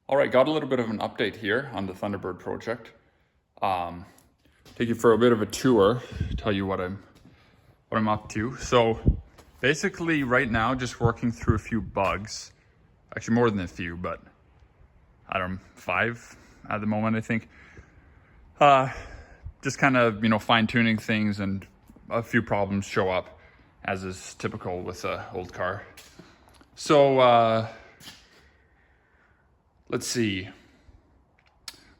All right, got a little bit of an update here on the Thunderbird project. Take you for a bit of a tour, tell you what I'm up to. So basically right now, just working through a few bugs. Actually more than a few, but I don't know, 5 at the moment, I think. Just kind of, fine tuning things, and a few problems show up, as is typical with an old car. So, let's see.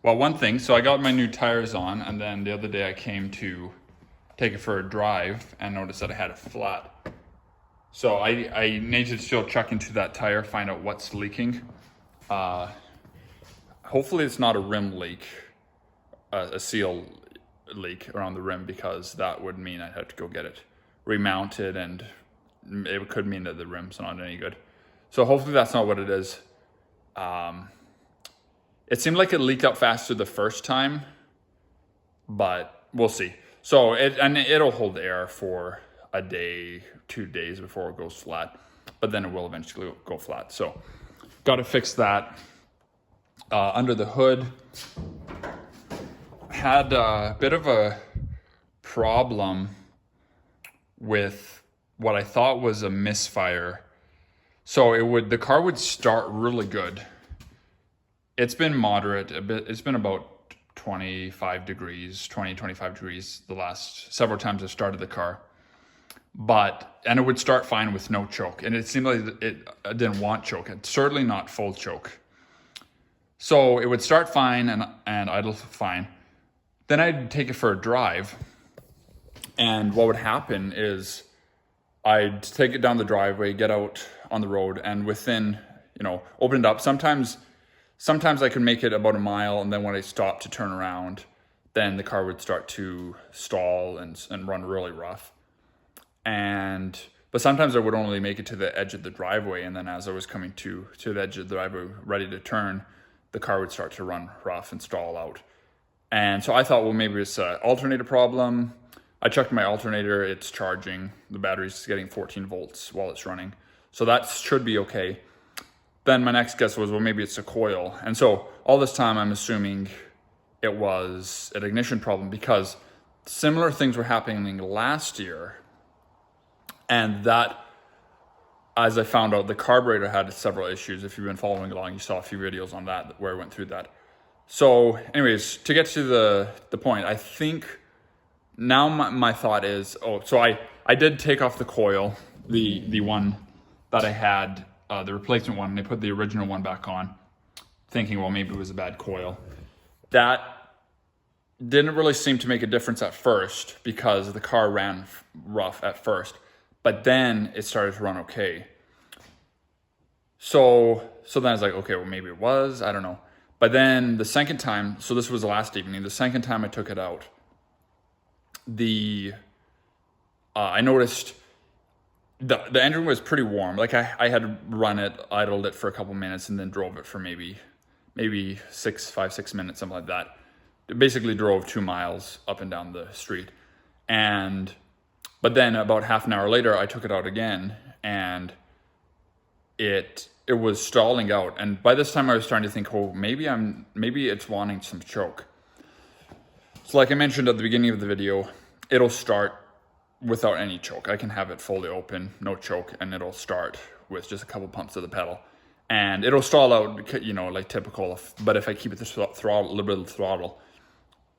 Well, one thing, so I got my new tires on, and then the other day I came to take it for a drive and noticed that I had a flat. So I need to still check into that tire, find out what's leaking. Hopefully it's not a rim leak, a seal leak around the rim, because that would mean I'd have to go get it remounted, and it could mean that the rim's not any good. So hopefully that's not what it is. It seemed like it leaked out faster the first time, but we'll see. So it'll hold air for a day, 2 days before it goes flat, but then it will eventually go flat. So got to fix that. Under the hood, had a bit of a problem with what I thought was a misfire. So the car would start really good. It's been moderate a bit. It's been about 25 degrees the last several times I've started the car. And it would start fine with no choke. And it seemed like it didn't want choke. It's certainly not full choke. So it would start fine and idle fine. Then I'd take it for a drive. And what would happen is I'd take it down the driveway, get out on the road, and within, open it up. Sometimes I could make it about a mile, and then when I stopped to turn around, then the car would start to stall and run really rough. But sometimes I would only make it to the edge of the driveway, and then as I was coming to the edge of the driveway, ready to turn, the car would start to run rough and stall out. And so I thought, well, maybe it's an alternator problem. I checked my alternator, it's charging. The battery's getting 14 volts while it's running. So that should be okay. Then my next guess was, well, maybe it's a coil. And so all this time I'm assuming it was an ignition problem, because similar things were happening last year. And that, as I found out, the carburetor had several issues. If you've been following along, you saw a few videos on that where I went through that. So anyways, to get to the point, I think now my thought is, so I did take off the coil, the one that I had, the replacement one, and I put the original one back on, thinking, well, maybe it was a bad coil. That didn't really seem to make a difference at first, because the car ran rough at first, but then it started to run okay. So then I was like, okay, well, maybe it was, I don't know. But then the second time, so this was the last evening, the second time I took it out, I noticed the engine was pretty warm. Like I had run it, idled it for a couple minutes, and then drove it for maybe 6 minutes, something like that. It basically drove 2 miles up and down the street. But then about half an hour later, I took it out again, and it was stalling out. And by this time I was starting to think, maybe it's wanting some choke. So like I mentioned at the beginning of the video, it'll start without any choke. I can have it fully open, no choke, and it'll start with just a couple pumps of the pedal. And it'll stall out, like typical. But if I keep it the throttle, a little bit of the throttle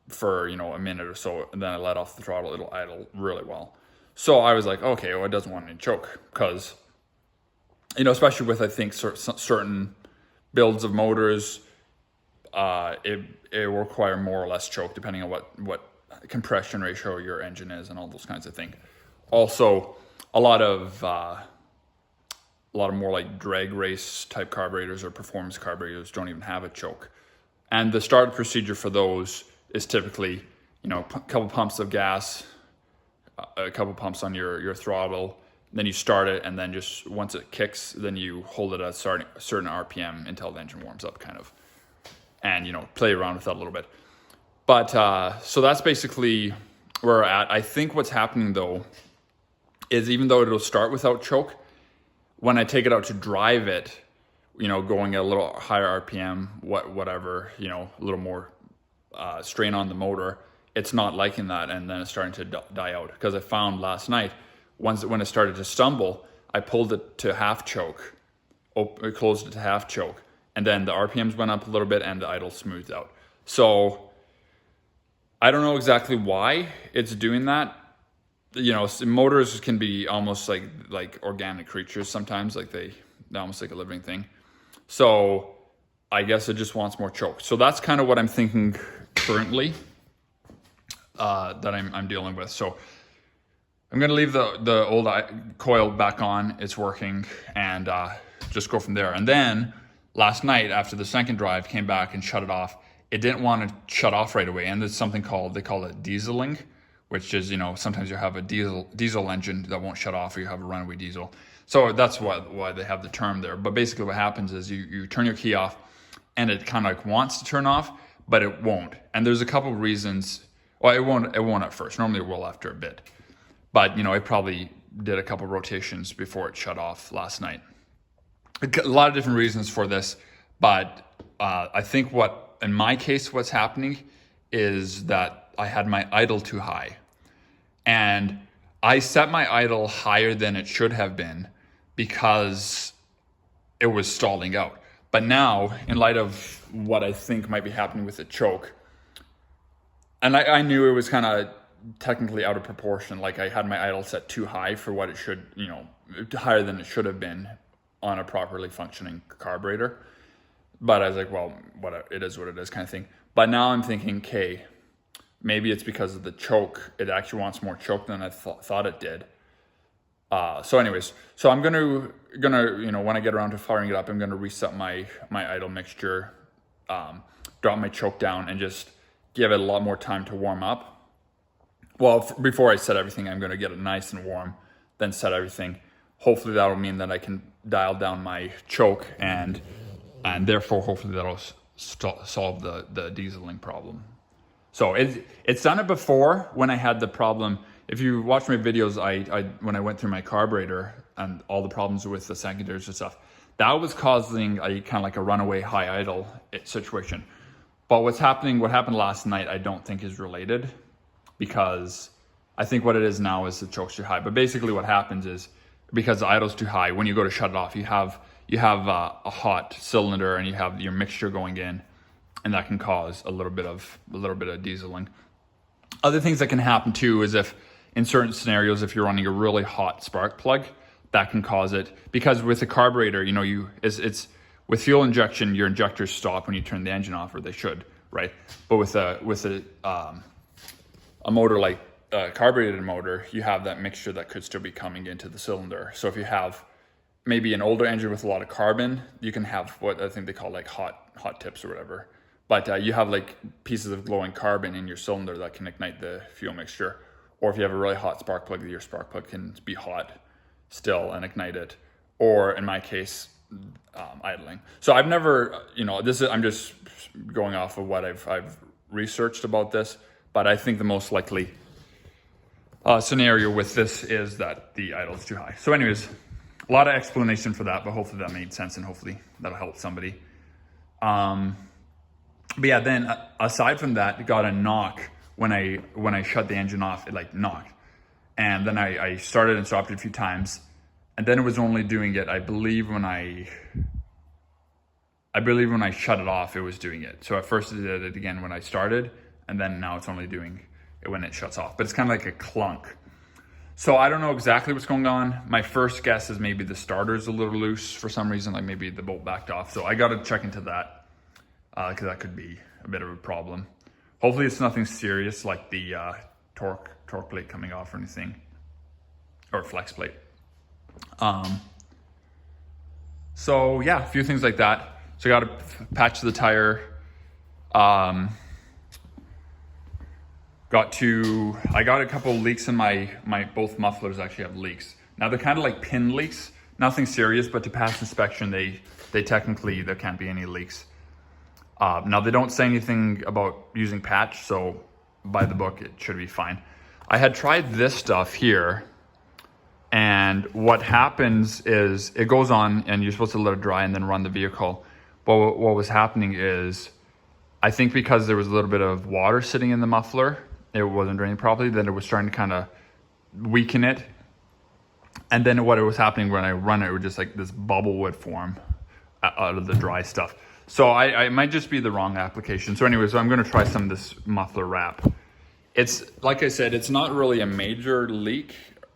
for, a minute or so, and then I let off the throttle, it'll idle really well. So I was like, okay, well, it doesn't want any choke, because, especially with, I think, certain builds of motors, it will require more or less choke depending on what compression ratio your engine is and all those kinds of things. Also, a lot of more like drag race type carburetors or performance carburetors don't even have a choke. And the start procedure for those is typically, a couple pumps of gas, a couple pumps on your throttle, then you start it, and then just once it kicks, then you hold it at a certain RPM until the engine warms up, kind of, and play around with that a little bit. But so that's basically where we're at. I think what's happening though is, even though it'll start without choke, when I take it out to drive it, you know, going at a little higher RPM, whatever, you know, a little more strain on the motor, it's not liking that, and then it's starting to die out. Because I found last night, when it started to stumble, I pulled it to half choke, I closed it to half choke, and then the RPMs went up a little bit and the idle smoothed out. So I don't know exactly why it's doing that. You know, motors can be almost like organic creatures sometimes, like they're almost like a living thing. So I guess it just wants more choke. So that's kind of what I'm thinking currently that I'm dealing with. So I'm going to leave the old coil back on. It's working, and just go from there. And then last night after the second drive, came back and shut it off. It didn't want to shut off right away. And there's something they call it dieseling, which is, you know, sometimes you have a diesel engine that won't shut off, or you have a runaway diesel. So that's why they have the term there. But basically what happens is you turn your key off and it kind of like wants to turn off, but it won't. And there's a couple of reasons. Well, it won't at first. Normally it will after a bit. But, you know, it probably did a couple rotations before it shut off last night. A lot of different reasons for this, but I think in my case, what's happening is that I had my idle too high. And I set my idle higher than it should have been because it was stalling out. But now, in light of what I think might be happening with the choke, and I knew it was kind of technically out of proportion. Like I had my idle set too high for what it should, you know, higher than it should have been on a properly functioning carburetor. But I was like, well, it is what it is kind of thing. But now I'm thinking, okay, maybe it's because of the choke. It actually wants more choke than I thought it did. So anyways, so I'm gonna, you know, when I get around to firing it up, I'm gonna reset my idle mixture, drop my choke down, and just give it a lot more time to warm up. Well, before I set everything, I'm gonna get it nice and warm, then set everything. Hopefully that'll mean that I can dial down my choke, and therefore hopefully that'll solve the dieseling problem. So it's done it before when I had the problem. If you watch my videos, when I went through my carburetor and all the problems with the secondaries and stuff, that was causing a kind of like a runaway high idle situation. But what happened last night, I don't think is related, because I think what it is now is the choke's too high. But basically what happens is, because the idle's too high, when you go to shut it off, you have a hot cylinder and you have your mixture going in, and that can cause a little bit of dieseling. Other things that can happen too is if in certain scenarios, if you're running a really hot spark plug, that can cause it. Because with the carburetor, you know, it's with fuel injection, your injectors stop when you turn the engine off, or they should, right? But with a motor like a carbureted motor, you have that mixture that could still be coming into the cylinder. So if you have maybe an older engine with a lot of carbon, you can have what I think they call like hot tips or whatever. But you have like pieces of glowing carbon in your cylinder that can ignite the fuel mixture. Or if you have a really hot spark plug, your spark plug can be hot still and ignite it. Or in my case, idling. So I've never, you know, I'm just going off of what I've researched about this. But I think the most likely scenario with this is that the idle is too high. So anyways, a lot of explanation for that, but hopefully that made sense and hopefully that'll help somebody. But yeah, then aside from that, it got a knock when I shut the engine off. It like knocked, and then I started and stopped it a few times, and then it was only doing it, I believe when I shut it off, it was doing it. So at first it did it again when I started, and then now it's only doing it when it shuts off. But it's kind of like a clunk. So I don't know exactly what's going on. My first guess is maybe the starter's a little loose for some reason, like maybe the bolt backed off. So I got to check into that, because that could be a bit of a problem. Hopefully it's nothing serious like the torque plate coming off or anything, or flex plate. So yeah, a few things like that. So I got to patch the tire. I got a couple of leaks in my both mufflers actually have leaks. Now they're kind of like pin leaks, nothing serious, but to pass inspection, they technically, there can't be any leaks. Now they don't say anything about using patch, so by the book, it should be fine. I had tried this stuff here, And what happens is it goes on and you're supposed to let it dry and then run the vehicle. But what was happening is, I think because there was a little bit of water sitting in the muffler, it wasn't draining properly, then it was starting to kind of weaken it. And then what was happening when I run it would just like this bubble would form out of the dry stuff. So I might just be the wrong application. So anyway, so I'm going to try some of this muffler wrap. It's, like I said, it's not really a major leak,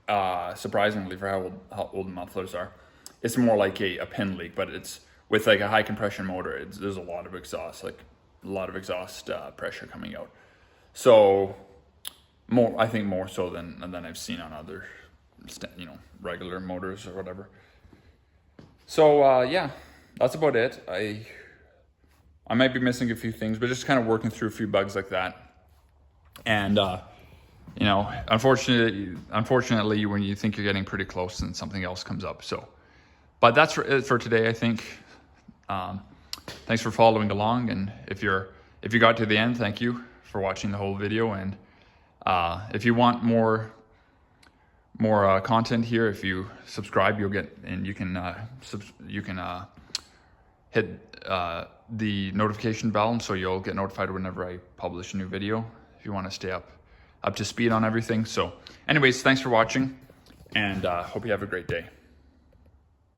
surprisingly for how old the mufflers are. It's more like a pin leak, but it's with like a high compression motor. There's a lot of exhaust, like a lot of exhaust pressure coming out. So I think more so than I've seen on other, regular motors or whatever. So yeah, that's about it. I might be missing a few things, but just kind of working through a few bugs like that. And unfortunately, when you think you're getting pretty close, then something else comes up. So, but that's it for today, I think. Thanks for following along, and if you got to the end, thank you for watching the whole video. And if you want more content here, if you subscribe, you'll get, and you can hit the notification bell, so you'll get notified whenever I publish a new video, if you want to stay up to speed on everything. So anyways, thanks for watching, and hope you have a great day.